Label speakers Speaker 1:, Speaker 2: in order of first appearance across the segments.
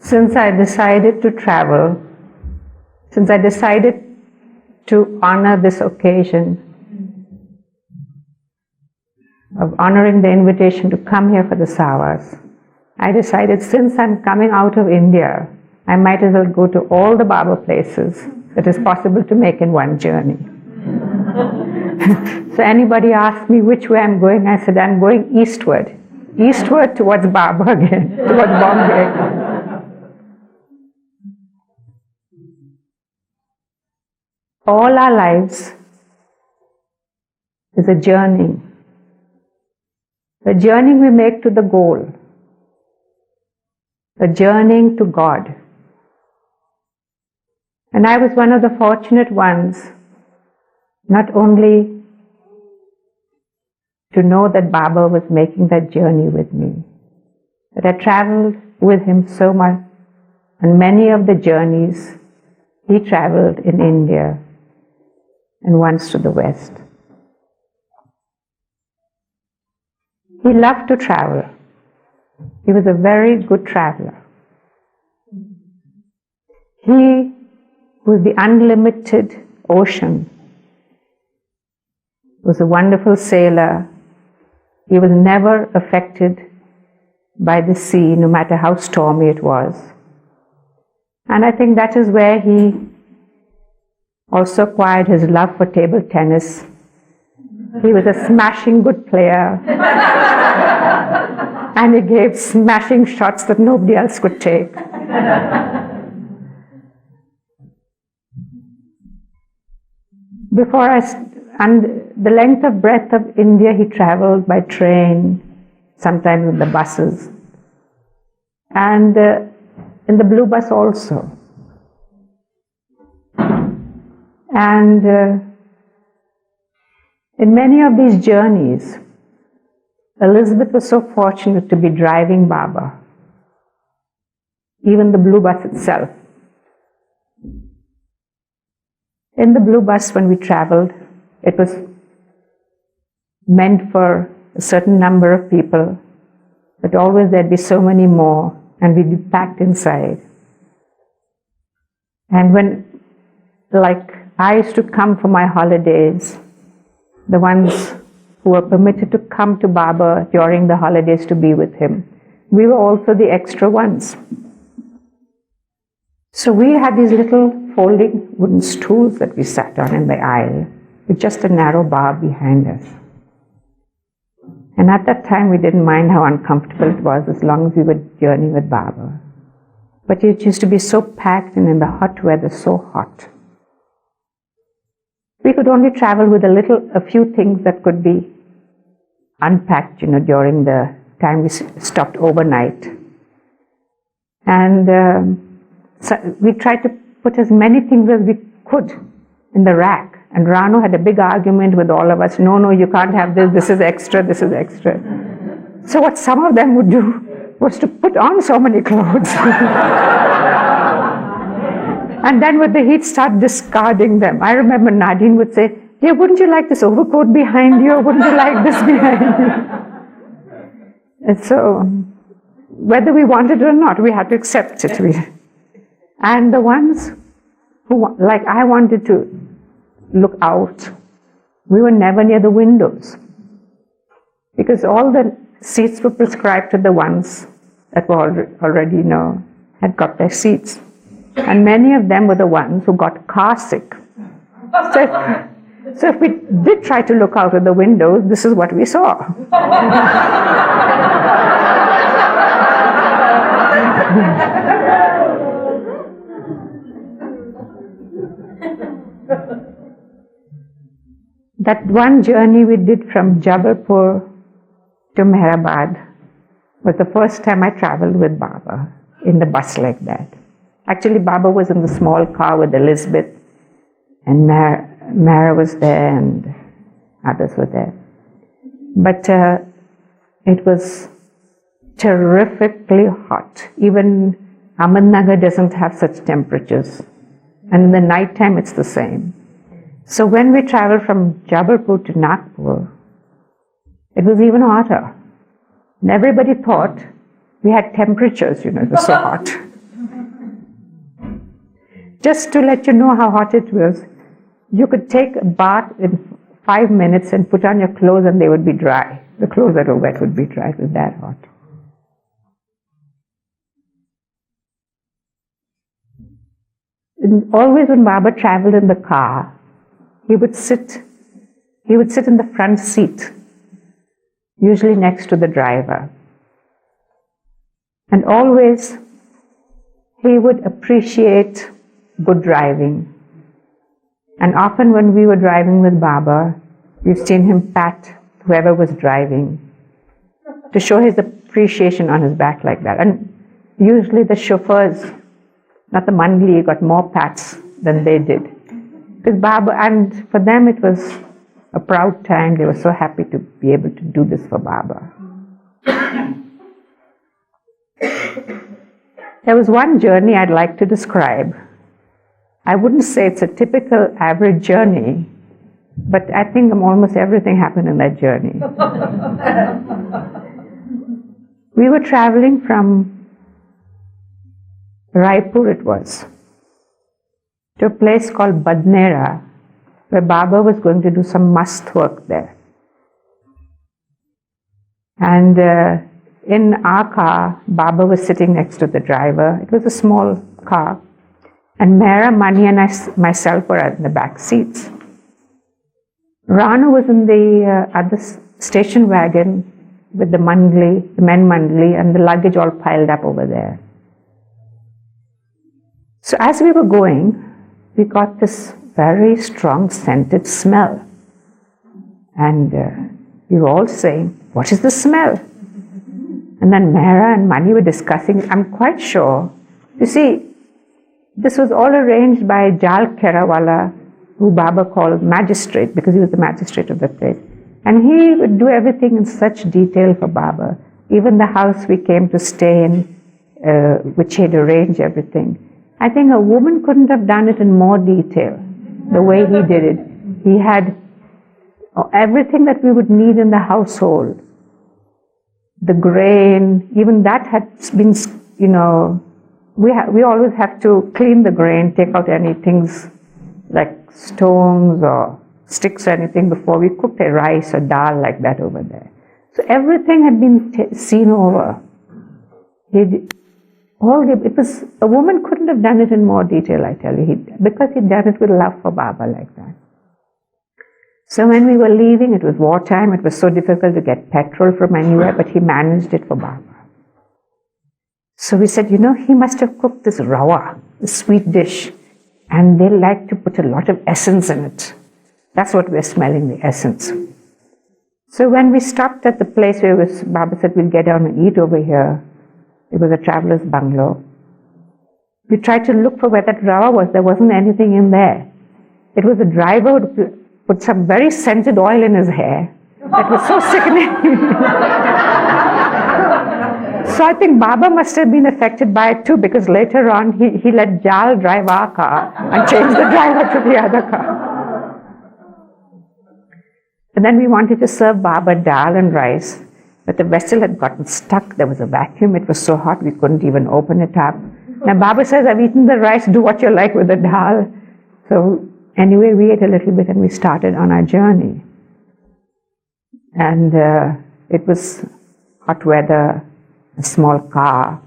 Speaker 1: since I decided to travel, since I decided to honor this occasion of honoring the invitation to come here for the Sahavas, I decided since I'm coming out of India, I might as well go to all the Baba places that is possible to make in one journey. So anybody asked me which way I'm going, I said I'm going eastward towards Baba again, towards Bombay. All our lives is a journey we make to the goal, a journeying to God. And I was one of the fortunate ones, not only to know that Baba was making that journey with me, but I traveled with him so much, and many of the journeys he traveled in India and once to the West. He loved to travel. He was a very good traveler. He was the unlimited ocean. He was a wonderful sailor. He was never affected by the sea, no matter how stormy it was. And I think that is where he also acquired his love for table tennis. He was a smashing good player. And he gave smashing shots that nobody else could take. And the length of breadth of India he traveled by train, sometimes in the buses, and in the blue bus also. And in many of these journeys, Elizabeth was so fortunate to be driving Baba, even the blue bus itself. In the blue bus, when we traveled, it was meant for a certain number of people, but always there'd be so many more, and we'd be packed inside. And when, like, I used to come for my holidays, the ones who were permitted to come to Baba during the holidays to be with him, we were also the extra ones. So we had these little folding wooden stools that we sat on in the aisle, with just a narrow bar behind us. And at that time we didn't mind how uncomfortable it was, as long as we were journeying with Baba. But it used to be so packed, and in the hot weather, so hot. We could only travel with a few things that could be unpacked, during the time we stopped overnight. And so we tried to put as many things as we could in the rack. And Ranu had a big argument with all of us. No, you can't have this. This is extra. This is extra. So what some of them would do was to put on so many clothes. And then with the heat, start discarding them. I remember Nadine would say, "Hey, wouldn't you like this overcoat behind you? Or wouldn't you like this behind you?" And so, whether we wanted it or not, we had to accept it. And the ones who, like I wanted to look out, we were never near the windows, because all the seats were prescribed to the ones that were already, had got their seats. And many of them were the ones who got car sick. So if we did try to look out of the windows, this is what we saw. That one journey we did from Jabalpur to Meherabad was the first time I traveled with Baba in the bus like that. Actually, Baba was in the small car with Elizabeth, and Meher was there, and others were there. But it was terrifically hot. Even Ahmednagar doesn't have such temperatures. And in the night time, it's the same. So when we traveled from Jabalpur to Nagpur, it was even hotter. And everybody thought we had temperatures, it was so hot. just to let you know how hot it was, you could take a bath in 5 minutes and put on your clothes and they would be dry. The clothes that were wet would be dry. It was that hot. And always when Baba traveled in the car, he would sit in the front seat, usually next to the driver. And always he would appreciate good driving. And often when we were driving with Baba, we've seen him pat whoever was driving to show his appreciation on his back like that. And usually the chauffeurs, not the mandli, got more pats than they did. Because Baba, and for them it was a proud time. They were so happy to be able to do this for Baba. There was one journey I'd like to describe. I wouldn't say it's a typical average journey, but I think almost everything happened in that journey. We were traveling from Raipur, it was, to a place called Badnera, where Baba was going to do some mast work there. And in our car, Baba was sitting next to the driver. It was a small car. And Mera, Mani and myself were in the back seats. Ranu was in the other station wagon with the mandli, the men mandli, and the luggage all piled up over there. So as we were going, we got this very strong scented smell. And we were all saying, "What is the smell?" And then Mera and Mani were discussing. I'm quite sure. You see, this was all arranged by Jal Kerawala, who Baba called magistrate, because he was the magistrate of the place. And he would do everything in such detail for Baba. Even the house we came to stay in, which he'd arranged everything. I think a woman couldn't have done it in more detail, the way he did it. He had everything that we would need in the household. The grain, even that had been, we always have to clean the grain, take out any things like stones or sticks or anything before we cooked a rice or dal like that over there. So everything had been seen over. It was, a woman couldn't have done it in more detail, I tell you, because he'd done it with love for Baba like that. So when we were leaving, it was wartime, it was so difficult to get petrol from anywhere, but he managed it for Baba. So we said, he must have cooked this rawa, this sweet dish, and they like to put a lot of essence in it. That's what we're smelling, the essence. So when we stopped at the place where Baba said, we'll get down and eat over here, it was a traveler's bungalow. We tried to look for where that rawa was. There wasn't anything in there. It was a driver who put some very scented oil in his hair. It was so sickening. So I think Baba must have been affected by it too, because later on he let Jal drive our car and changed the driver to the other car. And then we wanted to serve Baba dal and rice, but the vessel had gotten stuck. There was a vacuum. It was so hot we couldn't even open it up. Now Baba says, I've eaten the rice, do what you like with the dal. So anyway, we ate a little bit and we started on our journey. And it was hot weather, a small car.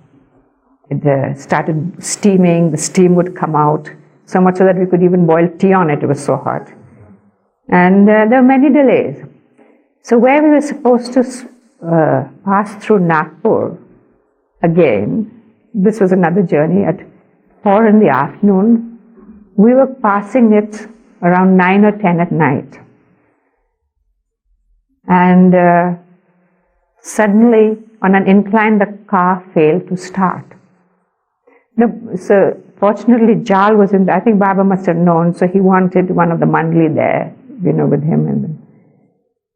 Speaker 1: It started steaming, the steam would come out, so much so that we could even boil tea on it, it was so hot. And there were many delays. So where we were supposed to pass through Nagpur again, this was another journey at 4 in the afternoon. We were passing it around 9 or 10 at night. And suddenly, on an incline, the car failed to start. So fortunately, Jal was in there. I think Baba must have known, so he wanted one of the mandli there, with him. And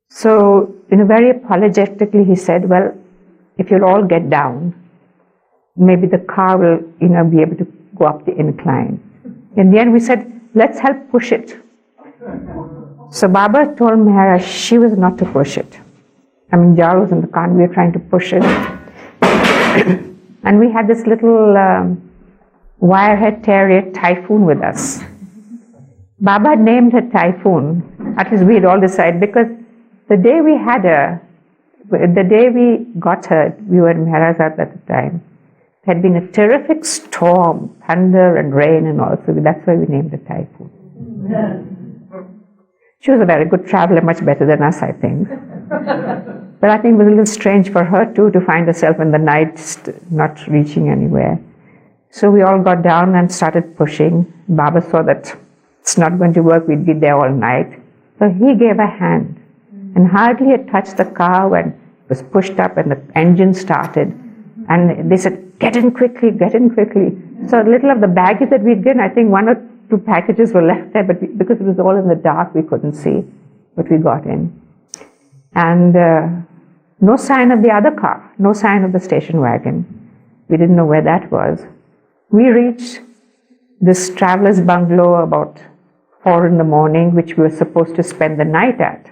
Speaker 1: so, very apologetically, he said, well, if you'll all get down, maybe the car will, be able to go up the incline. In the end, we said, let's help push it. So Baba told Mehera she was not to push it. Jal was in the car and we were trying to push it. And we had this little wirehead terrier Typhoon with us. Baba named her Typhoon. At least we had all decided, because the day we got her, we were in Meherabad at the time. There had been a terrific storm, thunder and rain and all, so that's why we named her Typhoon. She was a very good traveler, much better than us, I think. But I think it was a little strange for her too, to find herself in the night not reaching anywhere. So we all got down and started pushing. Baba saw that it's not going to work, we'd be there all night. So he gave a hand. And hardly had touched the car when it was pushed up and the engine started. And they said, get in quickly, get in quickly. So a little of the baggage that we'd given, I think 1 or 2 packages were left there, but because it was all in the dark, we couldn't see. But we got in. And no sign of the other car, no sign of the station wagon. We didn't know where that was. We reached this traveler's bungalow about 4 in the morning, which we were supposed to spend the night at.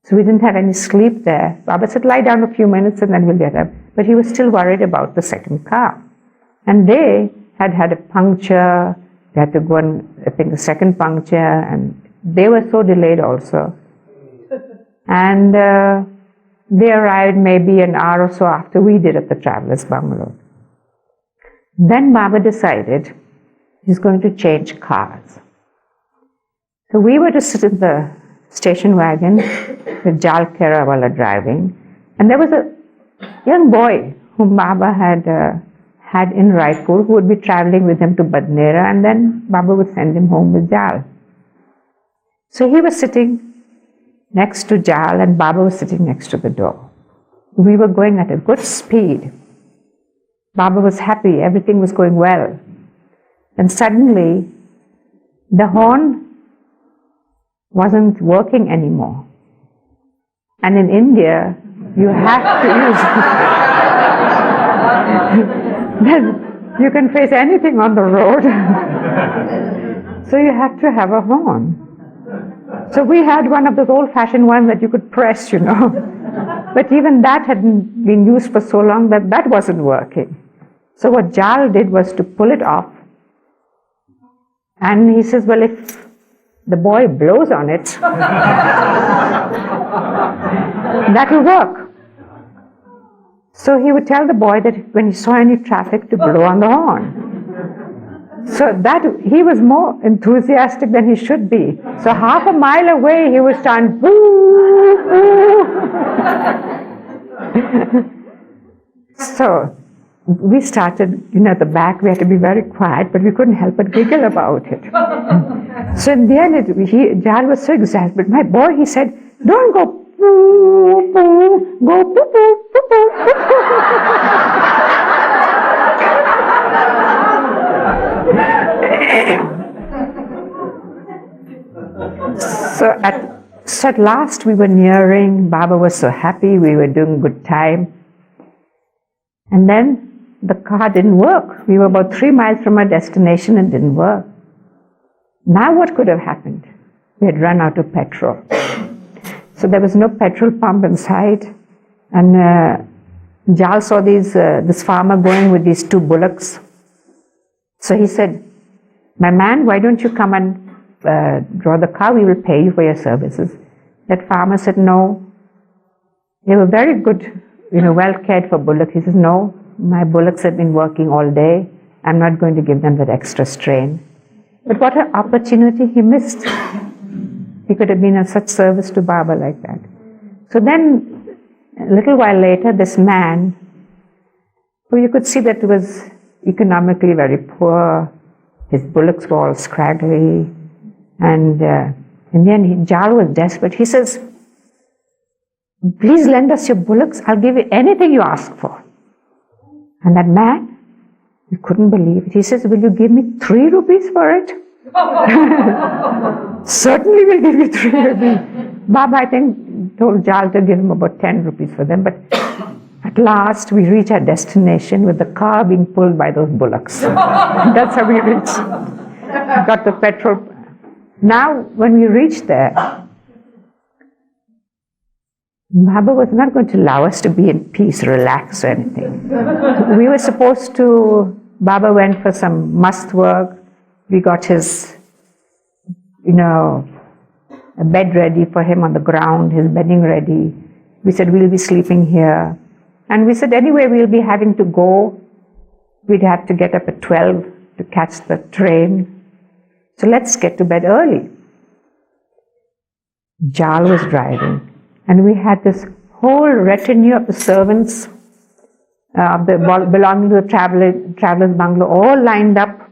Speaker 1: So we didn't have any sleep there. Baba said, lie down a few minutes and then we'll get up. But he was still worried about the second car. And they had had a puncture. They had to go and, I think, the second puncture. And they were so delayed also. And they arrived maybe an hour or so after we did at the traveler's bungalow. Then Baba decided he's going to change cars. So we were to sit in the station wagon with Jal Kerawala driving, and there was a young boy whom Baba had in Raipur who would be traveling with him to Badnera, and then Baba would send him home with Jal. So he was sitting next to Jal and Baba was sitting next to the door. We were going at a good speed. Baba was happy, everything was going well. And suddenly, the horn wasn't working anymore. And in India, you have to use you can face anything on the road. So you have to have a horn. So we had one of those old-fashioned ones that you could press, But even that hadn't been used for so long that wasn't working. So what Jal did was to pull it off. And he says, well, if the boy blows on it, that will work. So he would tell the boy that when he saw any traffic to blow on the horn. So that he was more enthusiastic than he should be. So half a mile away he was standing, boo, boo. So we started, at the back we had to be very quiet, but we couldn't help but giggle about it. So in the end, Jal was so excited. But my boy, he said, don't go poo, poo, go poo, poo, poo, poo, poo. So at last we were nearing. Baba was so happy, we were doing good time. And then the car didn't work. We were about 3 miles from our destination and didn't work. Now what could have happened? We had run out of petrol. So there was no petrol pump in sight. And Jal saw this farmer going with these 2 bullocks. So he said, my man, why don't you come and draw the car? We will pay you for your services. That farmer said, no. They were very good, well cared for bullocks. He says, no, my bullocks have been working all day. I'm not going to give them that extra strain. But what an opportunity he missed. He could have been of such service to Baba like that. So then, a little while later, this man, who you could see that was economically very poor, his bullocks were all scraggly, and in the end, Jal was desperate. He says, please lend us your bullocks, I'll give you anything you ask for. And that man, he couldn't believe it. He says, will you give me 3 rupees for it? Certainly we'll give you 3 rupees. Baba, I think, told Jal to give him about 10 rupees for them. But at last, we reach our destination with the car being pulled by those bullocks. That's how we reached. Got the petrol. Now, when we reached there, Baba was not going to allow us to be in peace, relax or anything. We were supposed to Baba went for some must work. We got his, a bed ready for him on the ground, his bedding ready. We said, we'll be sleeping here. And we said, anyway, we'll be having to go. We'd have to get up at 12 to catch the train. So let's get to bed early. Jal was driving. And we had this whole retinue of the servants belonging to the traveler's bungalow, all lined up,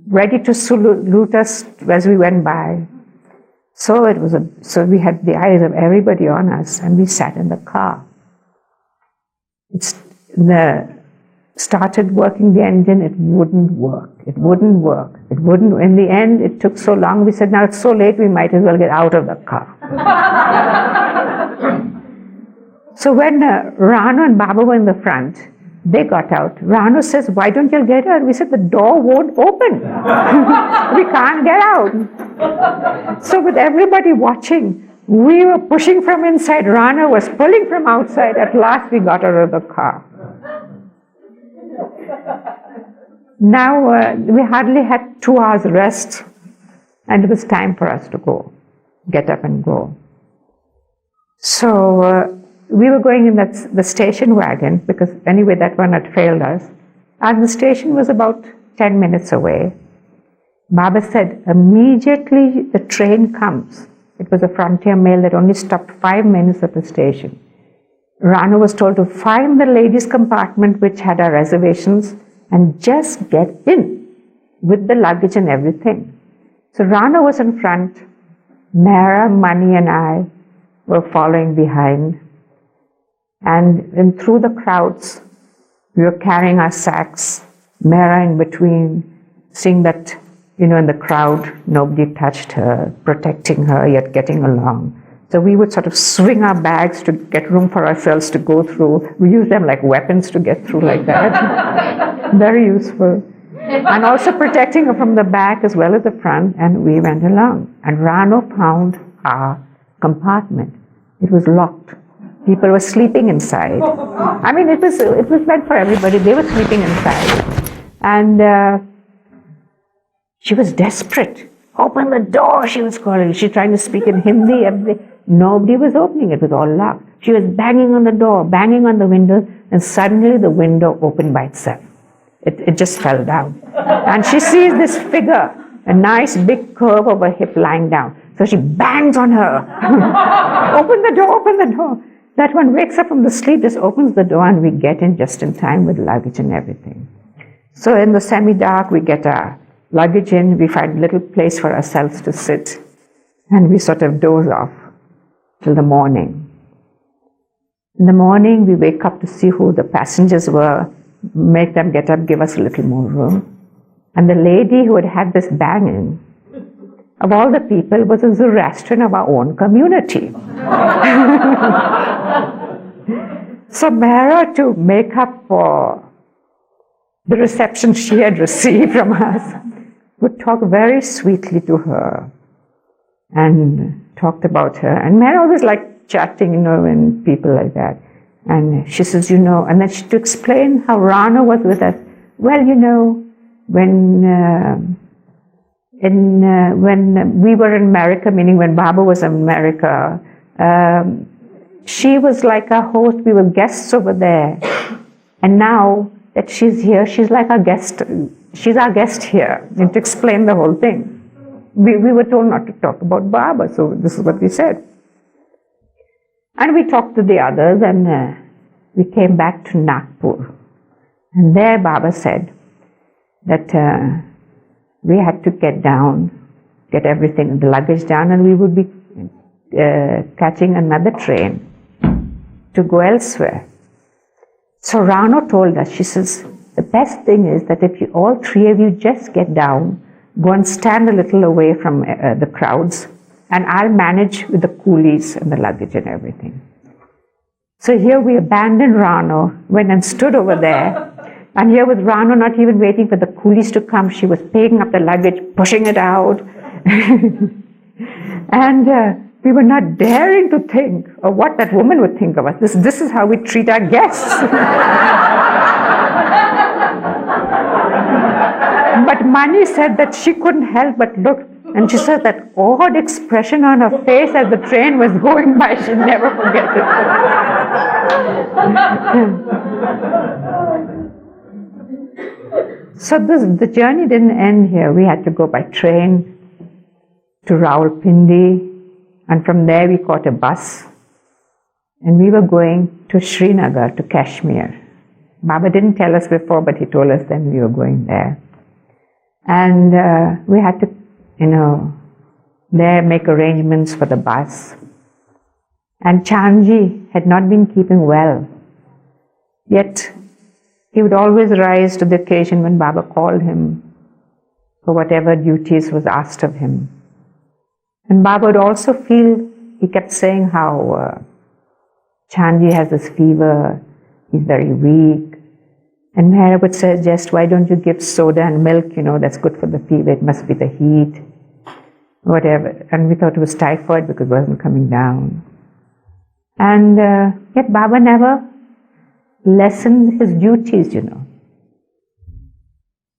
Speaker 1: ready to salute us as we went by. So we had the eyes of everybody on us, and we sat in the car. Started working the engine, it wouldn't work. In the end, it took so long, we said, now it's so late, we might as well get out of the car. So when Rano and Baba were in the front, they got out. Rano says, why don't you get out? We said, the door won't open. We can't get out. So with everybody watching, we were pushing from inside. Rano was pulling from outside. At last we got out of the car. Now we hardly had 2 hours rest, and it was time for us to go, get up and go. So we were going in the station wagon, because anyway that one had failed us, and the station was about 10 minutes away. Baba said, immediately the train comes. It was a frontier mail that only stopped 5 minutes at the station. Rano was told to find the ladies' compartment which had our reservations and just get in with the luggage and everything. So Rano was in front, Mehra, Mani and I were following behind. And through the crowds, we were carrying our sacks, Mehra in between, seeing that, in the crowd, nobody touched her, protecting her, yet getting along. So we would sort of swing our bags to get room for ourselves to go through. We used them like weapons to get through like that. Very useful. And also protecting her from the back as well as the front, and we went along. And Rano found our compartment. It was locked. People were sleeping inside. I mean, it was meant for everybody. They were sleeping inside. And she was desperate. Open the door, she was calling. She tried to speak in Hindi. Nobody was opening. It was all locked. She was banging on the door, banging on the window, and suddenly the window opened by itself. It just fell down. And she sees this figure, a nice big curve of her hip lying down. So she bangs on her. Open the door, open the door. That one wakes up from the sleep, just opens the door, and we get in just in time with luggage and everything. So in the semi-dark, we get our luggage in, we find a little place for ourselves to sit, and we sort of doze off till the morning. In the morning, we wake up to see who the passengers were, make them get up, give us a little more room. And the lady who had had this banging, of all the people, was a Zoroastrian of our own community. So Mehra, to make up for the reception she had received from us, would talk very sweetly to her and talked about her. And Mehra always liked chatting, and people like that. And she says, and then to explain how Rano was with us. Well, when we were in America, meaning when Baba was in America, she was like our host. We were guests over there. And now that she's here, she's like our guest. She's our guest here. And to explain the whole thing. We were told not to talk about Baba, so this is what we said. And we talked to the others, and we came back to Nagpur. And there Baba said that we had to get down, get everything, the luggage down, and we would be catching another train to go elsewhere. So Rano told us, she says, the best thing is that if all 3 of you just get down, go and stand a little away from the crowds, and I'll manage with the coolies and the luggage and everything. So here we abandoned Rano, went and stood over there, and here was Rano not even waiting for the coolies to come. She was picking up the luggage, pushing it out. And we were not daring to think of what that woman would think of us. This is how we treat our guests. But Mani said that she couldn't help but look, and she said that odd expression on her face as the train was going by, she'll never forget it. So the journey didn't end here. We had to go by train to Rawalpindi, and from there we caught a bus, and we were going to Srinagar, to Kashmir. Baba didn't tell us before, but he told us then we were going there. And we had to, there make arrangements for the bus. And Chandji had not been keeping well. Yet, he would always rise to the occasion when Baba called him for whatever duties was asked of him. And Baba would also feel, he kept saying how Chandji has this fever, he's very weak. And Meher would suggest, why don't you give soda and milk, that's good for the fever, it must be the heat, whatever. And we thought it was typhoid because it wasn't coming down. And yet Baba never lessened his duties,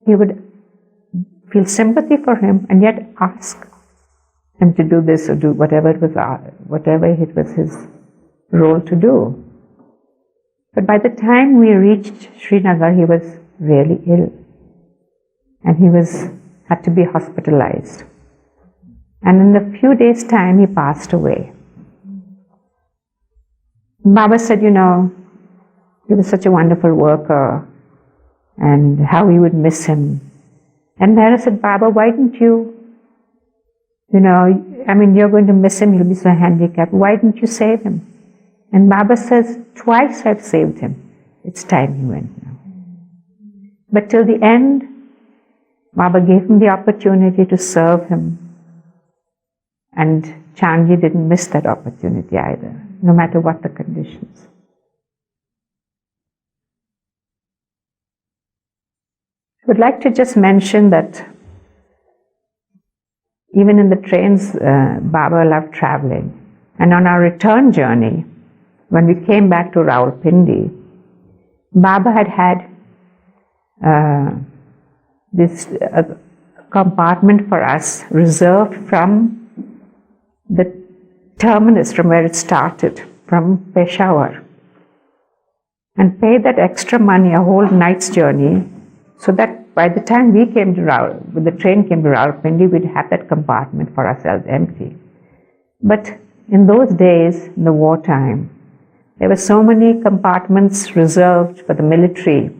Speaker 1: He would feel sympathy for him and yet ask him to do this or do whatever it was his role to do. But by the time we reached Srinagar, he was really ill. And he had to be hospitalized. And in a few days' time, he passed away. Baba said, he was such a wonderful worker, and how we would miss him. And Meher said, Baba, why didn't you, you're going to miss him, he'll be so handicapped. Why didn't you save him? And Baba says, twice I've saved him. It's time he went now. But till the end, Baba gave him the opportunity to serve him. And Chandji didn't miss that opportunity either, no matter what the conditions. I would like to just mention that even in the trains, Baba loved traveling. And on our return journey, when we came back to Rawalpindi, Baba had this compartment for us reserved from the terminus, from where it started, from Peshawar, and paid that extra money, a whole night's journey, so that by the time we came to when the train came to Rawalpindi, we'd have that compartment for ourselves empty. But in those days, in the wartime, there were so many compartments reserved for the military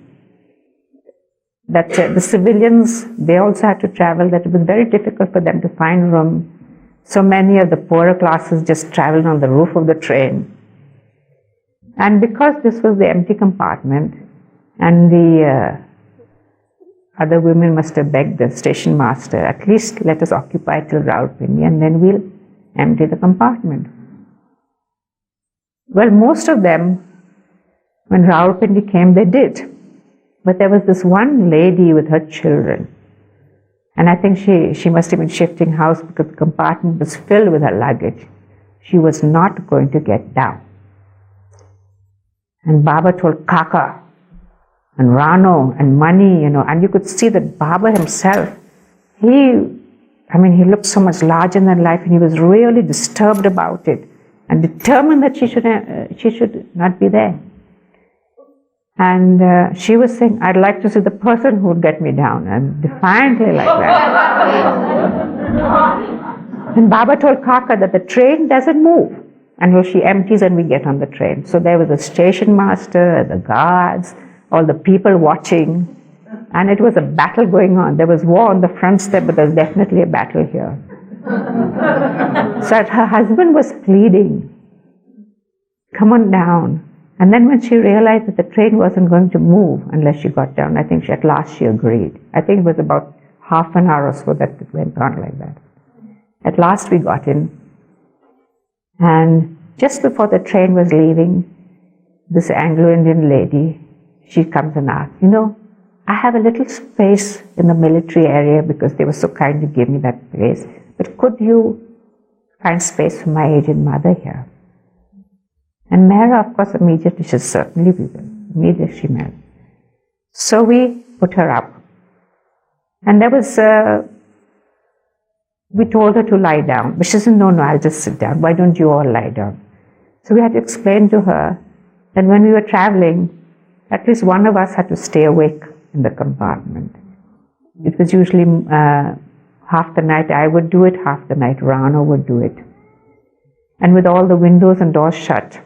Speaker 1: that the civilians, they also had to travel, that it was very difficult for them to find room. So many of the poorer classes just traveled on the roof of the train. And because this was the empty compartment, and the other women must have begged the station master, at least let us occupy till Rawalpindi and then we'll empty the compartment. Well, most of them, when Rawalpindi came, they did. But there was this one lady with her children. And I think she must have been shifting house because the compartment was filled with her luggage. She was not going to get down. And Baba told Kaka and Rano and Mani, and you could see that Baba himself, he looked so much larger than life, and he was really disturbed about it and determined that she should not be there. And she was saying, I'd like to see the person who would get me down, and defiantly like that. And Baba told Kaka that the train doesn't move until she empties and we get on the train. So there was a station master, the guards, all the people watching, and it was a battle going on. There was war on the front step, but there's definitely a battle here. So her husband was pleading, come on down. And then when she realized that the train wasn't going to move unless she got down, I think at last she agreed. I think it was about half an hour or so that it went on like that. At last we got in, and just before the train was leaving, this Anglo-Indian lady, she comes and asks, I have a little space in the military area because they were so kind to give me that place, but could you find space for my aged mother here? And Meher, of course, immediately said, certainly we will. Immediately she met. So we put her up. And there was, we told her to lie down. But she said, no, I'll just sit down. Why don't you all lie down? So we had to explain to her that when we were traveling, at least one of us had to stay awake in the compartment. It was usually half the night I would do it, half the night Rana would do it. And with all the windows and doors shut.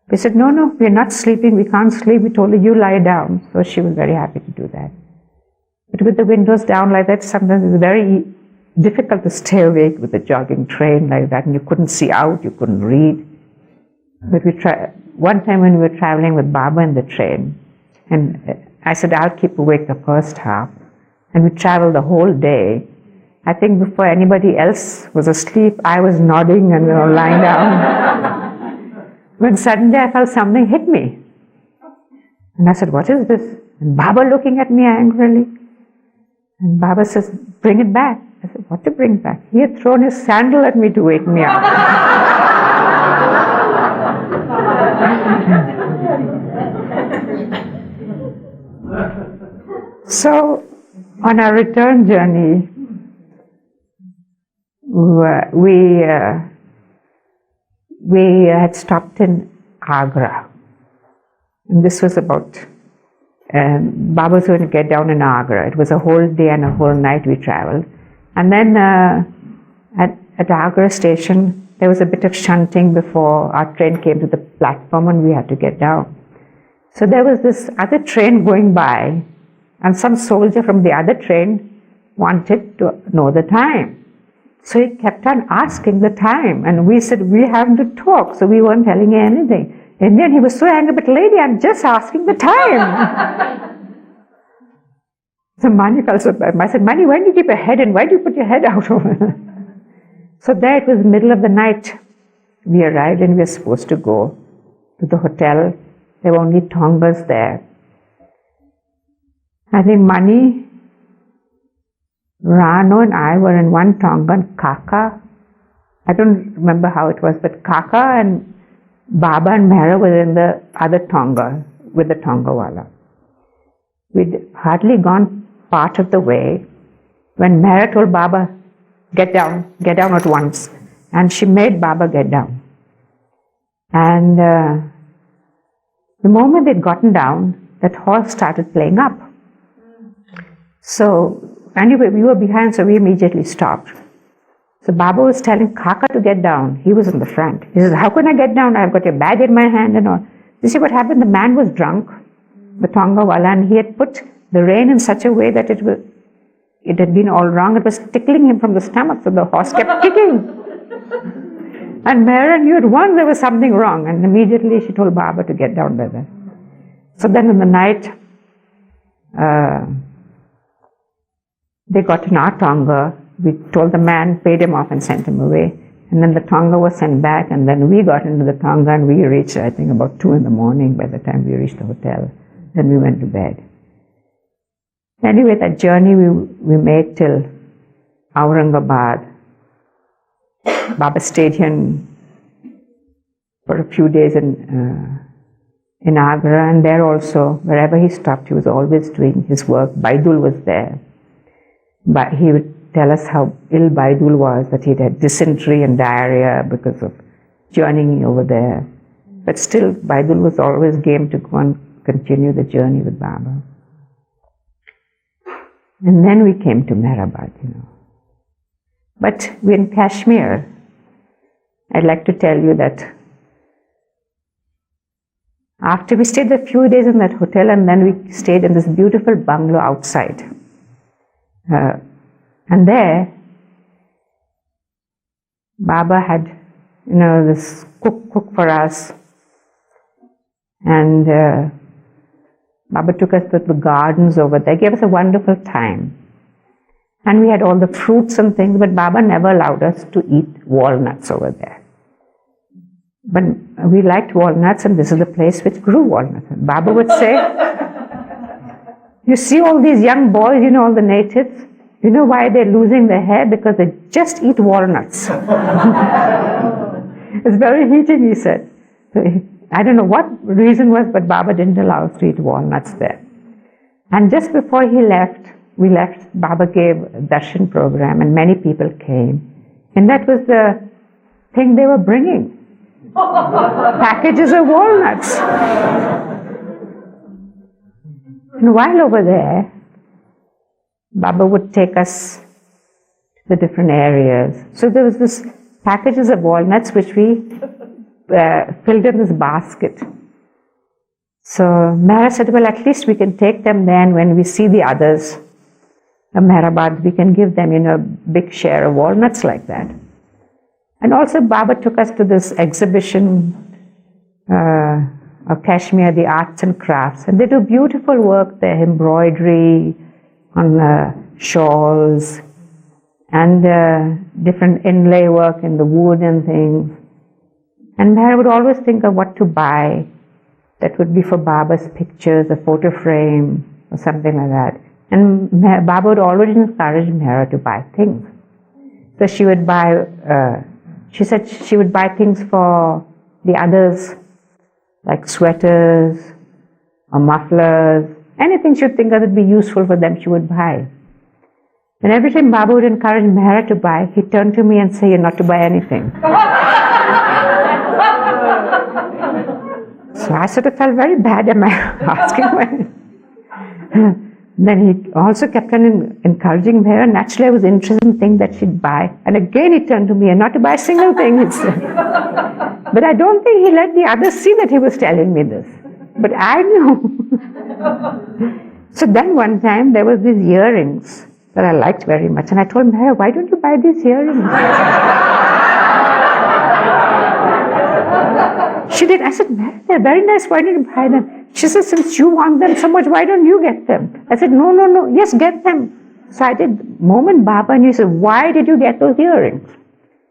Speaker 1: We said, no, we're not sleeping, we can't sleep. We told her, you lie down. So she was very happy to do that. But with the windows down like that, sometimes it's very difficult to stay awake with a jogging train like that, and you couldn't see out, you couldn't read. But one time when we were traveling with Baba in the train, and I said, I'll keep awake the first half, and we traveled the whole day. I think before anybody else was asleep, I was nodding and lying down. When suddenly I felt something hit me. And I said, what is this? And Baba looking at me angrily. And Baba says, bring it back. I said, what to bring back? He had thrown his sandal at me to wake me up. So, on our return journey, we had stopped in Agra. And this was about, Baba was going to get down in Agra. It was a whole day and a whole night we traveled. And then at Agra station, there was a bit of shunting before our train came to the platform and we had to get down. So there was this other train going by, and some soldier from the other train wanted to know the time. So he kept on asking the time, and we said, we have to talk, so we weren't telling him anything. And then he was so angry, but lady, I'm just asking the time. So Mani felt so bad. I said, Mani, why do you keep your head in? Why do you put your head out over? So there it was the middle of the night. We arrived and we were supposed to go to the hotel. There were only Tongas there. I think Mani, Rano and I were in one Tonga, and Kaka, I don't remember how it was, but Kaka and Baba and Meheru were in the other Tonga with the Tongawala. We'd hardly gone part of the way when Meheru told Baba, get down at once. And she made Baba get down. And the moment they'd gotten down, that horse started playing up. So anyway, we were behind, so we immediately stopped. So Baba was telling Kaka to get down. He was in the front. He says, how can I get down? I've got a bag in my hand and all. You see what happened? The man was drunk, the Tongawala, and he had put the rein in such a way that it had been all wrong. It was tickling him from the stomach, so the horse kept kicking. And Meheru knew at once there was something wrong, and immediately she told Baba to get down by there. So then in the night, they got in our Tonga. We told the man, paid him off and sent him away. And then the Tonga was sent back, and then we got into the Tonga and we reached, I think, about 2 a.m. by the time we reached the hotel. Then we went to bed. Anyway, that journey we made till Aurangabad. Baba stayed here for a few days in Agra, and there also, wherever he stopped, he was always doing his work. Baidul was there. But he would tell us how ill Baidul was, that he'd had dysentery and diarrhea because of journeying over there. But still, Baidul was always game to go and continue the journey with Baba. And then we came to Meherabad, But we're in Kashmir. I'd like to tell you that after we stayed a few days in that hotel, and then we stayed in this beautiful bungalow outside. And there, Baba had, this cook for us. And Baba took us to the gardens over there, gave us a wonderful time. And we had all the fruits and things, but Baba never allowed us to eat walnuts over there. But we liked walnuts, and this is the place which grew walnuts. And Baba would say, you see all these young boys, all the natives, you know why they're losing their hair? Because they just eat walnuts. It's very heating, he said. So I don't know what reason was, but Baba didn't allow us to eat walnuts there. And just before he left, we left, Baba gave a darshan program and many people came. And that was the thing they were bringing. Packages of walnuts. And while over there, Baba would take us to the different areas. So there was this packages of walnuts which we filled in this basket. So Meher said, well, at least we can take them then when we see the others of Meherabad, we can give them, a big share of walnuts like that. And also Baba took us to this exhibition of Kashmir, the arts and crafts. And they do beautiful work there, embroidery on shawls and different inlay work in the wood and things. And Meher would always think of what to buy that would be for Baba's pictures, a photo frame or something like that. And Baba would always encourage Meher to buy things. So she would buy, she said she would buy things for the others, like sweaters or mufflers, anything she would think that would be useful for them, she would buy. And every time Baba would encourage Meher to buy, he'd turn to me and say, you're not to buy anything. So I sort of felt very bad at my asking my. Then he also kept on encouraging her, and naturally I was interested in things that she'd buy. And again he turned to me, and not to buy a single thing, he said. But I don't think he let the others see that he was telling me this. But I knew. So then one time there was these earrings that I liked very much, and I told her, why don't you buy these earrings? She did. I said, they're very nice, why don't you buy them? She said, since you want them so much, why don't you get them? I said, no, yes, get them. So I did. Moment Baba, and he said, why did you get those earrings?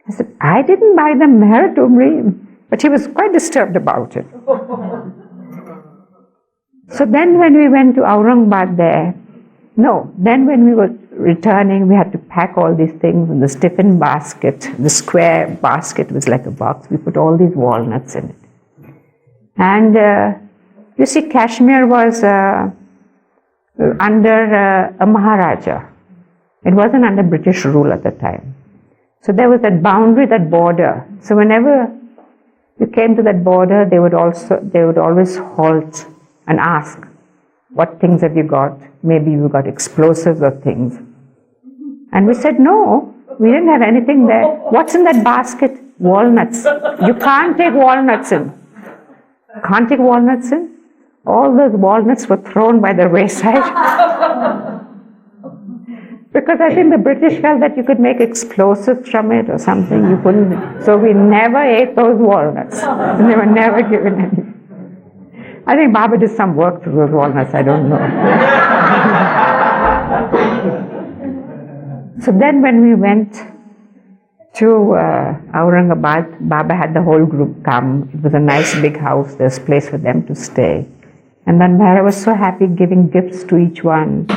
Speaker 1: I said, I didn't buy them, Meher told me. But he was quite disturbed about it. So then when we went to Aurangabad then when we were returning, we had to pack all these things in this tiffin basket. The square basket was like a box. We put all these walnuts in it. And you see, Kashmir was under a Maharaja. It wasn't under British rule at the time. So there was that boundary, that border. So whenever you came to that border, they would always halt and ask, what things have you got? Maybe you got explosives or things. And we said, no, we didn't have anything there. What's in that basket? Walnuts. You can't take walnuts in. Can't take walnuts in? All those walnuts were thrown by the wayside. Because I think the British felt that you could make explosives from it or something. You couldn't. So we never ate those walnuts. And they were never given any. I think Baba did some work to those walnuts, I don't know. So then when we went to Aurangabad, Baba had the whole group come. It was a nice big house, there's place for them to stay. And then Meher was so happy giving gifts to each one.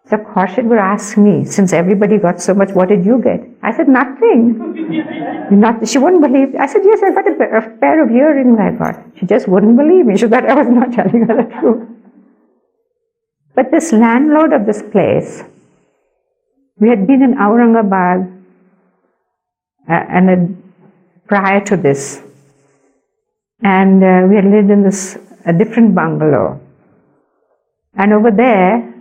Speaker 1: So Khorshid would ask me, since everybody got so much, what did you get? I said, nothing. She wouldn't believe. I said, yes, I got a pair of earrings I got. She just wouldn't believe me. She thought I was not telling her the truth. But this landlord of this place, we had been in Aurangabad prior to this. And we had lived in a different bungalow. And over there,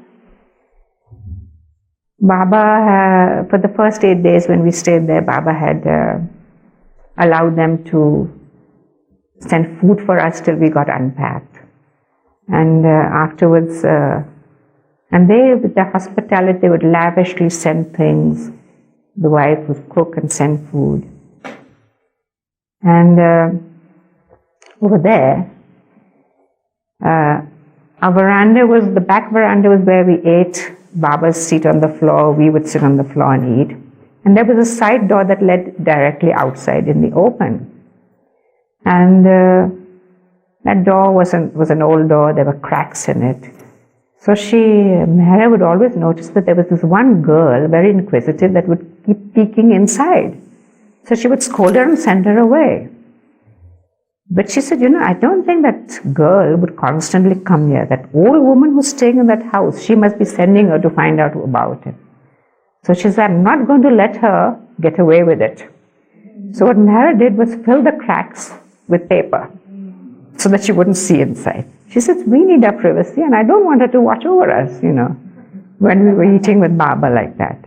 Speaker 1: Baba, for the first 8 days when we stayed there, Baba had allowed them to send food for us till we got unpacked. And afterwards, and they, with their hospitality, they would lavishly send things. The wife would cook and send food. And over there, our veranda was, the back veranda was where we ate. Baba's seat on the floor, we would sit on the floor and eat. And there was a side door that led directly outside in the open. And that door was an old door, there were cracks in it. So Meher would always notice that there was this one girl, very inquisitive, that would keep peeking inside. So she would scold her and send her away. But she said, I don't think that girl would constantly come here. That old woman who's staying in that house, she must be sending her to find out about it. So she said, I'm not going to let her get away with it. So what Meheru did was fill the cracks with paper so that she wouldn't see inside. She said, we need our privacy and I don't want her to watch over us, when we were eating with Baba like that.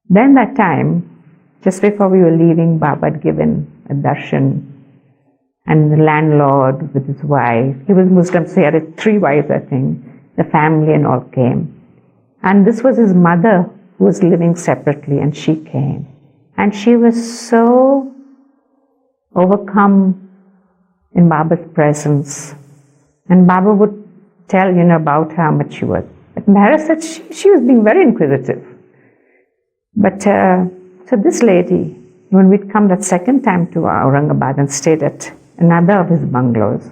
Speaker 1: Then that time, just before we were leaving, Baba had given a darshan, and the landlord with his wife, he was Muslim, so he had 3 wives, I think, the family and all came. And this was his mother who was living separately, and she came. And she was so overcome in Baba's presence. And Baba would tell, about how much she was. But Meheru said she was being very inquisitive. But so this lady, when we'd come that second time to Aurangabad and stayed at another of his bungalows,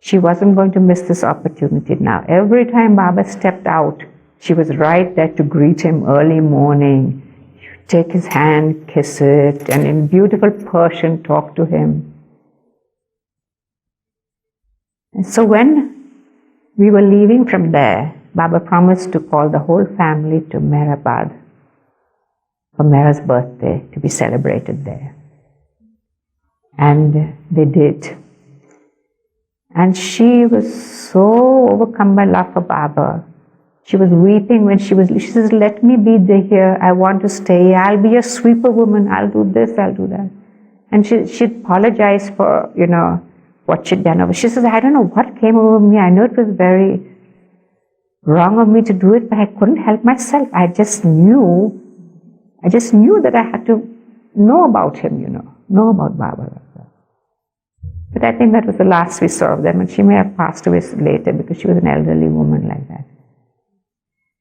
Speaker 1: she wasn't going to miss this opportunity now. Every time Baba stepped out, she was right there to greet him early morning, take his hand, kiss it, and in beautiful Persian talk to him. And so when we were leaving from there, Baba promised to call the whole family to Meherabad for Meheru's birthday to be celebrated there. And they did. And she was so overcome by love for Baba. She was weeping when she says, let me be here, I want to stay, I'll be a sweeper woman, I'll do this, I'll do that. And she apologized for, what she'd done. She says, I don't know what came over me, I know it was very wrong of me to do it, but I couldn't help myself. I just knew that I had to know about him, know about Baba. But I think that was the last we saw of them, and she may have passed away later because she was an elderly woman like that.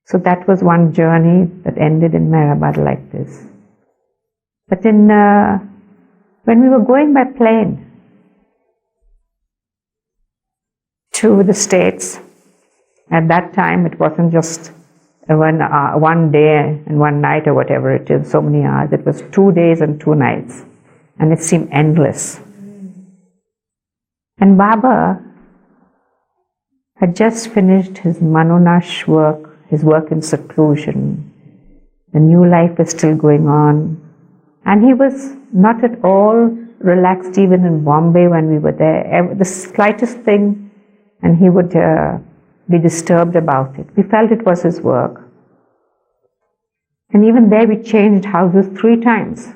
Speaker 1: So that was one journey that ended in Meherabad like this. But when we were going by plane to the States, at that time it wasn't just one day and one night or whatever it is, so many hours. It was 2 days and 2 nights, and it seemed endless. And Baba had just finished his Manonash work, his work in seclusion. The new life was still going on. And he was not at all relaxed even in Bombay when we were there. The slightest thing, and he would be disturbed about it. We felt it was his work. And even there we changed houses 3 times.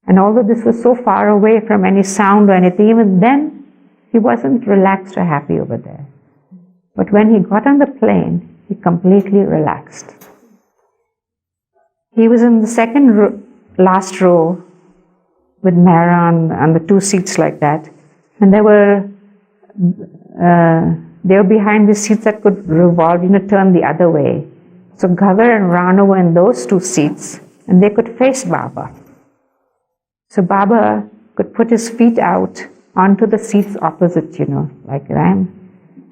Speaker 1: And although this was so far away from any sound or anything, even then he wasn't relaxed or happy over there. But when he got on the plane, he completely relaxed. He was in the last row with Meheru on the 2 seats like that. And they were behind the seats that could revolve, turn the other way. So Gagar and Rana were in those 2 seats, and they could face Baba. So Baba could put his feet out onto the seats opposite, like that.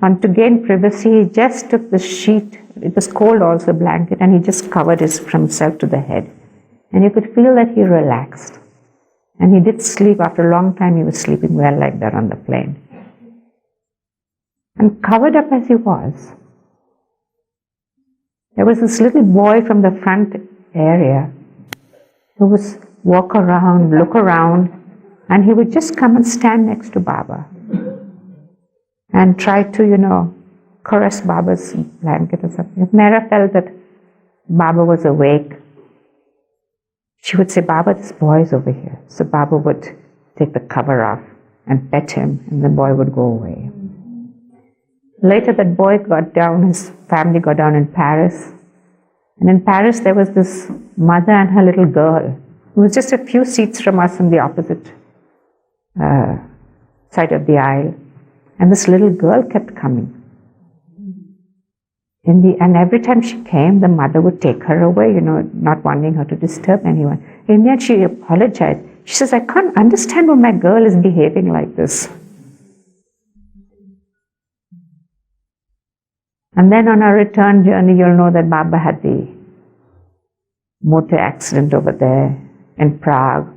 Speaker 1: And to gain privacy, he just took the sheet, it was cold also, blanket, and he just covered himself to the head. And you could feel that he relaxed. And he did sleep. After a long time, he was sleeping well like that on the plane. And covered up as he was, there was this little boy from the front area who would walk around, look around, and he would just come and stand next to Baba and try to, caress Baba's blanket or something. If Meheru felt that Baba was awake, she would say, Baba, this boy is over here. So Baba would take the cover off and pet him, and the boy would go away. Later that boy his family got down in Paris. And in Paris there was this mother and her little girl who was just a few seats from us on the opposite side of the aisle. And this little girl kept coming. And every time she came, the mother would take her away, not wanting her to disturb anyone. In the end she apologized. She says, I can't understand why my girl is behaving like this. And then on our return journey, you'll know that Baba had the motor accident over there in Prague.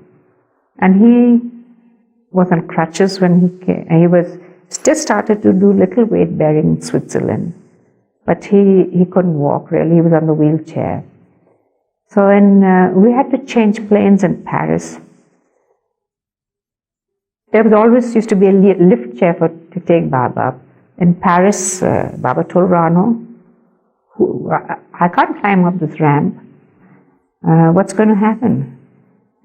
Speaker 1: And he was on crutches when he came. He was just started to do little weight bearing in Switzerland, but he couldn't walk really. He was on the wheelchair. So when we had to change planes in Paris, there was always used to be a lift chair to take Baba up. In Paris, Baba told Rano, I can't climb up this ramp. What's going to happen?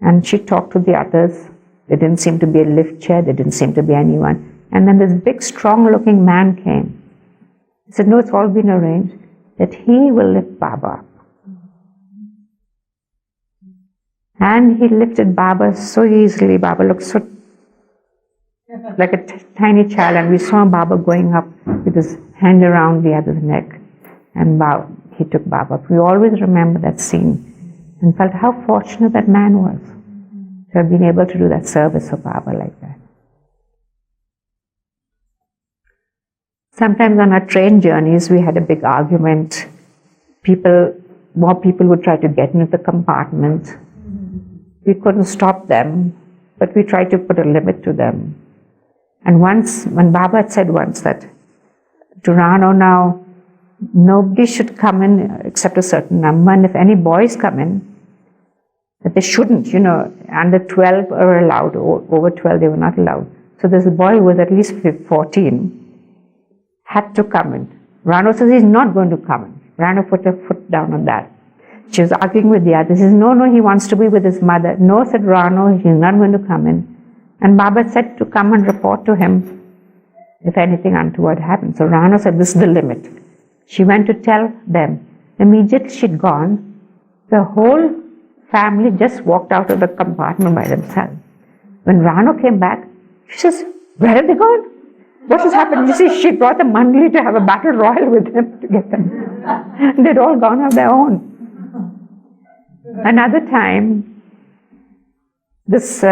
Speaker 1: And she talked to the others. There didn't seem to be a lift chair. There didn't seem to be anyone. And then this big, strong-looking man came. He said, no, it's all been arranged, that he will lift Baba up. And he lifted Baba so easily. Baba looked so like a tiny child, and we saw Baba going up with his hand around the other's neck, and he took Baba up. We always remember that scene and felt how fortunate that man was to have been able to do that service for Baba like that. Sometimes on our train journeys, we had a big argument. More people would try to get into the compartment. We couldn't stop them, but we tried to put a limit to them. And once, when Baba had said once that to Rano now, nobody should come in except a certain number, and if any boys come in, that they shouldn't, under 12 are allowed, over 12 they were not allowed. So this boy who was at least 14 had to come in. Rano says he's not going to come in. Rano put her foot down on that. She was arguing with the others. He says, no, he wants to be with his mother. No, said Rano, he's not going to come in. And Baba said to come and report to him if anything untoward happened. So Rano said, this is the limit. She went to tell them. Immediately she'd gone, the whole family just walked out of the compartment by themselves. When Rano came back, she says, where have they gone? What has happened? You see, she brought the Mandali to have a battle royal with them to get them. They'd all gone on their own. Another time, this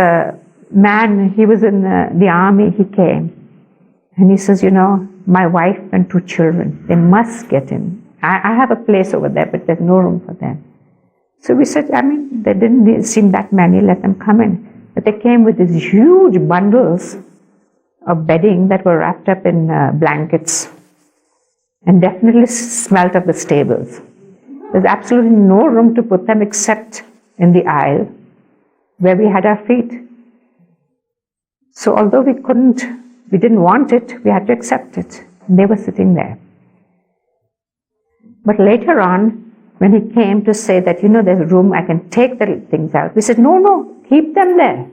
Speaker 1: man, he was in the army, he came. And he says, my wife and 2 children, they must get in. I have a place over there, but there's no room for them. So we said, there didn't seem that many, let them come in. But they came with these huge bundles of bedding that were wrapped up in blankets and definitely smelt of the stables. There's absolutely no room to put them except in the aisle where we had our feet. So although we didn't want it, we had to accept it. And they were sitting there. But later on, when he came to say that, there's room, I can take the things out, we said, no, keep them there.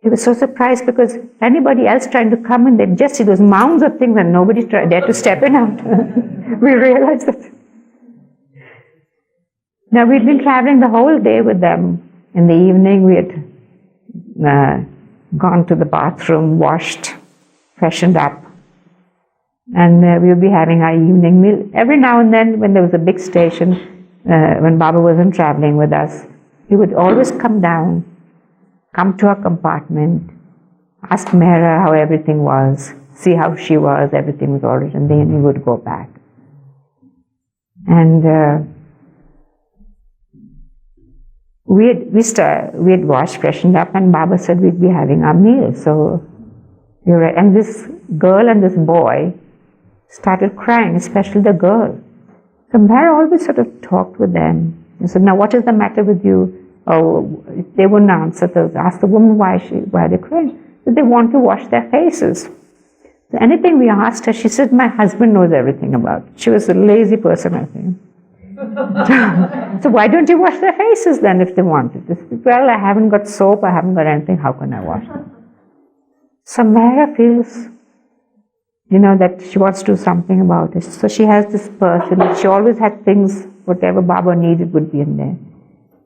Speaker 1: He was so surprised because anybody else trying to come in, they'd just see those mounds of things and nobody dared to step in out. We realized that. Now, we'd been traveling the whole day with them. In the evening, we had gone to the bathroom, washed, freshened up, and we would be having our evening meal. Every now and then, when there was a big station, when Baba wasn't traveling with us, he would always come down, come to our compartment, ask Meher how everything was, see how she was, everything was all right, and then he would go back. And we had washed, freshened up, and Baba said we'd be having our meal. So you're right. And this girl and this boy started crying, especially the girl. So Meher always sort of talked with them. He said, now what is the matter with you? Oh, they wouldn't answer. They asked the woman why they're crying. So they want to wash their faces. So anything we asked her, she said, my husband knows everything about it. She was a lazy person, I think. So why don't you wash their faces then if they want it? Well, I haven't got soap, I haven't got anything, how can I wash it? So Meher feels, that she wants to do something about it. So she has this purse, she always had things, whatever Baba needed would be in there.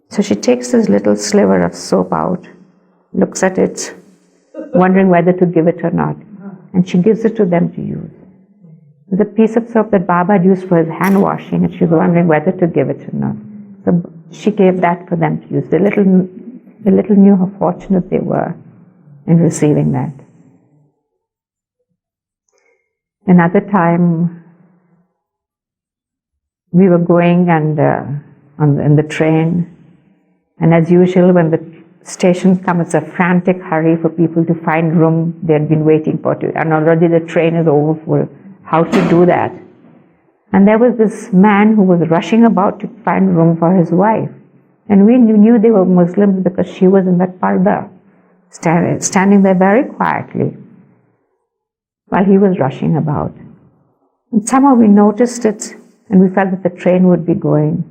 Speaker 1: So she takes this little sliver of soap out, looks at it, wondering whether to give it or not, and she gives it to them to use. The piece of soap that Baba had used for his hand washing, and she was wondering whether to give it or not. So she gave that for them to use. They little knew how fortunate they were in receiving that. Another time, we were going in the train, and as usual, when the stations come, it's a frantic hurry for people to find room they had been waiting for, and already the train is over full. How to do that? And there was this man who was rushing about to find room for his wife. And we knew they were Muslims because she was in that parda, standing there very quietly while he was rushing about. And somehow we noticed it, and we felt that the train would be going.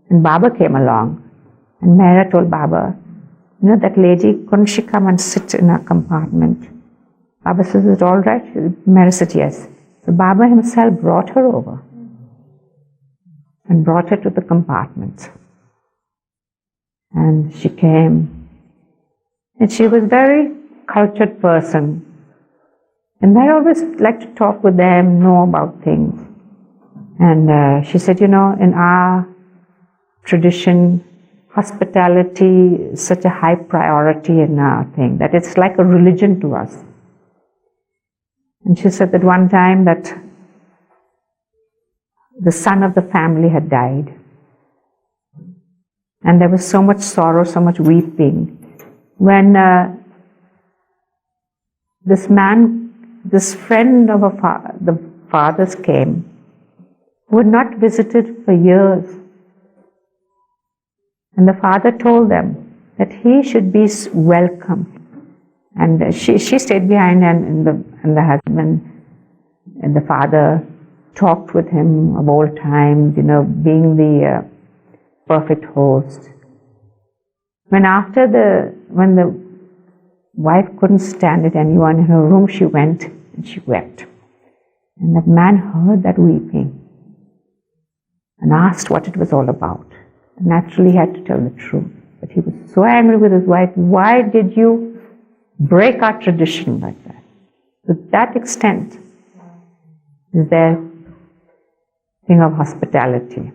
Speaker 1: And Baba came along, and Mehera told Baba, you know, that lady, couldn't she come and sit in our compartment? Baba says, is it all right? Mehera said, yes. So Baba himself brought her over and brought her to the compartment. And she came, and she was a very cultured person. And I always like to talk with them, know about things. And she said, you know, in our tradition, hospitality is such a high priority in our thing, that it's like a religion to us. And she said that one time that the son of the family had died. And there was so much sorrow, so much weeping. When this friend of the father's came, who had not visited for years. And the father told them that he should be welcome. And she stayed behind, and the husband and the father talked with him of old times, you know, being the perfect host. When the wife couldn't stand it anymore, in her room she went and she wept. And that man heard that weeping and asked what it was all about. And naturally he had to tell the truth. But he was so angry with his wife. Why did you break our tradition like that? To that extent is their thing of hospitality.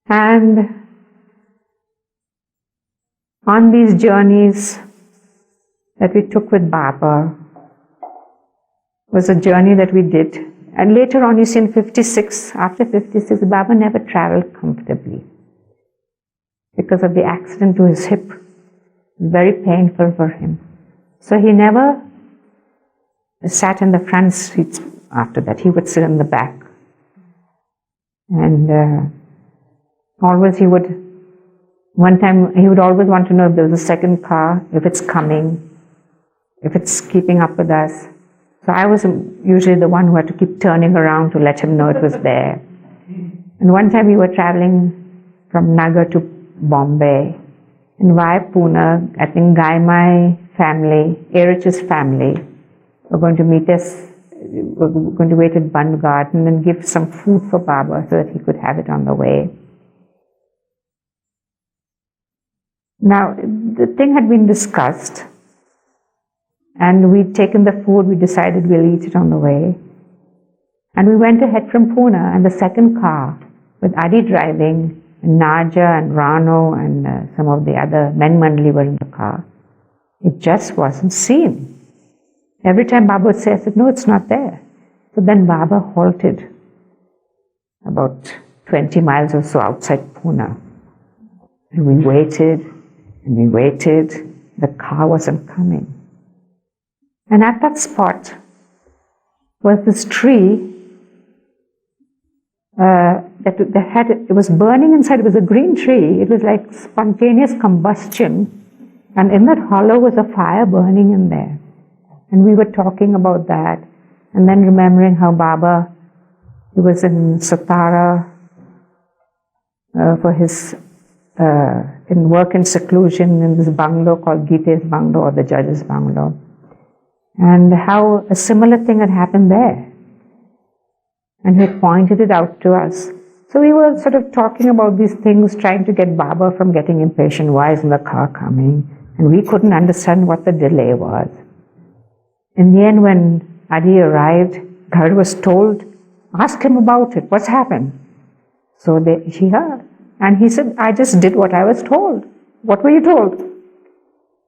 Speaker 1: And on these journeys that we took with Baba was a journey that we did. And later on, you see, in 56, after 56, Baba never traveled comfortably because of the accident to his hip. It was very painful for him. So he never sat in the front seats after that. He would sit in the back. And always one time he would always want to know if there was a second car, if it's coming, if it's keeping up with us. So I was usually the one who had to keep turning around to let him know it was there. And one time we were traveling from Nagar to Bombay, and via Pune, I think Gaimai family, Erich's family, were going to meet us, were going to wait at Bund Garden and give some food for Baba so that he could have it on the way. Now, the thing had been discussed, and we'd taken the food, we decided we'll eat it on the way. And we went ahead from Pune, and the second car, with Adi driving, and Naja and Rano and some of the other men Mandali were in the car, it just wasn't seen. Every time Baba would say, I said, no, it's not there. So then Baba halted about 20 miles or so outside Pune. And we waited, and we waited. The car wasn't coming. And at that spot was this tree it was burning inside. It was a green tree. It was like spontaneous combustion. And in that hollow was a fire burning in there. And we were talking about that. And then remembering how Baba, he was in Satara for his in work in seclusion in this bungalow called Gita's bungalow, or the judge's bungalow. And how a similar thing had happened there. And he pointed it out to us. So we were sort of talking about these things, trying to get Baba from getting impatient. Why isn't the car coming? And we couldn't understand what the delay was. In the end, when Adi arrived, Gard was told, ask him about it. What's happened? So he heard. And he said, I just did what I was told. What were you told?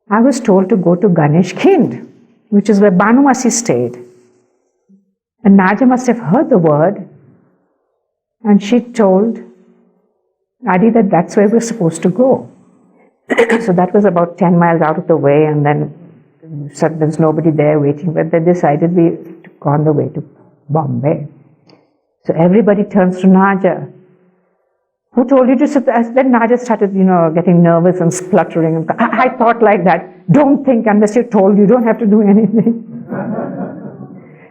Speaker 1: I was told to go to Ganesh Kind, which is where Banumasi stayed. And Naja must have heard the word, and she told Adi, that that's where we're supposed to go. So that was about 10 miles out of the way, and then so there's nobody there waiting, but they decided we took on the way to Bombay. So everybody turns to Naja. Who told you to sit there? Then Naja started, getting nervous and spluttering. I thought like that. Don't think unless you're told. You don't have to do anything.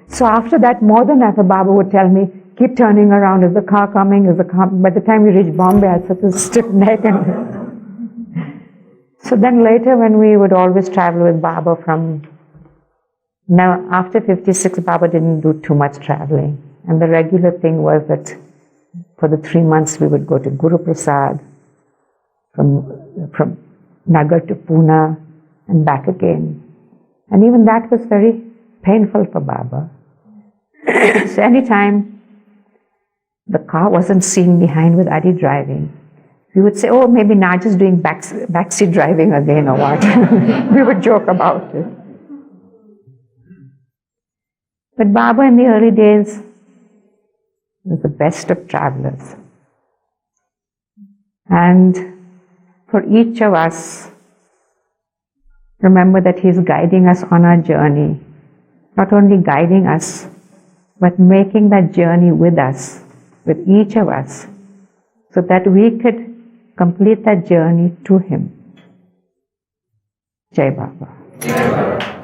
Speaker 1: So after that, more than ever, Baba would tell me, keep turning around. Is the car coming? Is the car? By the time we reached Bombay, I had such a stiff neck. So then later, when we would always travel with Baba now after 56, Baba didn't do too much traveling. And the regular thing was that for the 3 months we would go to Guru Prasad from Nagar to Pune and back again. And even that was very painful for Baba. So anytime the car wasn't seen behind with Adi driving, we would say, oh, maybe Naj is doing backseat driving again or what. We would joke about it. But Baba in the early days was the best of travelers. And for each of us, remember that He's guiding us on our journey. Not only guiding us, but making that journey with us, with each of us, so that we could complete that journey to Him. Jai Baba.